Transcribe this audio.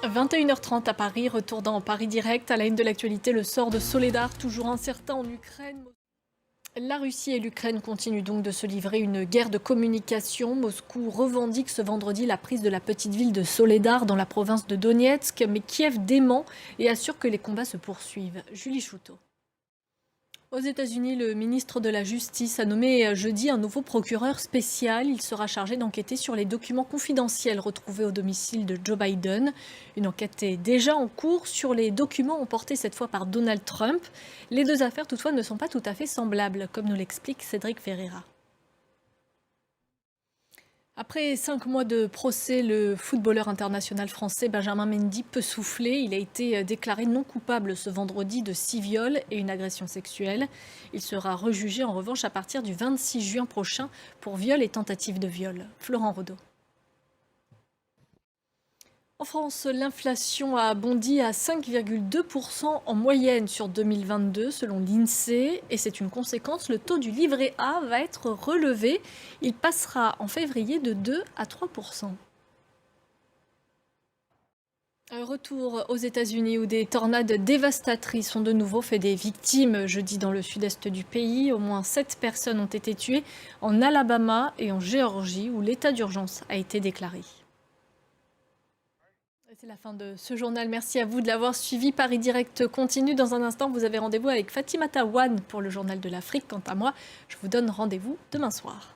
21h30 à Paris, retour dans Paris Direct. À la une de l'actualité, le sort de Soledar, toujours incertain en Ukraine. La Russie et l'Ukraine continuent donc de se livrer une guerre de communication. Moscou revendique ce vendredi la prise de la petite ville de Soledar dans la province de Donetsk, mais Kiev dément et assure que les combats se poursuivent. Julie Chouteau. Aux États-Unis, le ministre de la Justice a nommé jeudi un nouveau procureur spécial. Il sera chargé d'enquêter sur les documents confidentiels retrouvés au domicile de Joe Biden. Une enquête est déjà en cours sur les documents emportés cette fois par Donald Trump. Les deux affaires toutefois ne sont pas tout à fait semblables, comme nous l'explique Cédric Ferreira. Après 5 mois de procès, le footballeur international français Benjamin Mendy peut souffler. Il a été déclaré non coupable ce vendredi de 6 viols et une agression sexuelle. Il sera rejugé en revanche à partir du 26 juin prochain pour viol et tentative de viol. Florent Rodeau. En France, l'inflation a bondi à 5,2% en moyenne sur 2022 selon l'INSEE et c'est une conséquence. Le taux du livret A va être relevé. Il passera en février de 2 à 3%. Retour aux États-Unis où des tornades dévastatrices ont de nouveau fait des victimes jeudi dans le sud-est du pays. Au moins 7 personnes ont été tuées en Alabama et en Géorgie où l'état d'urgence a été déclaré. C'est la fin de ce journal. Merci à vous de l'avoir suivi. Paris Direct continue. Dans un instant, vous avez rendez-vous avec Fatimata Wan pour le journal de l'Afrique. Quant à moi, je vous donne rendez-vous demain soir.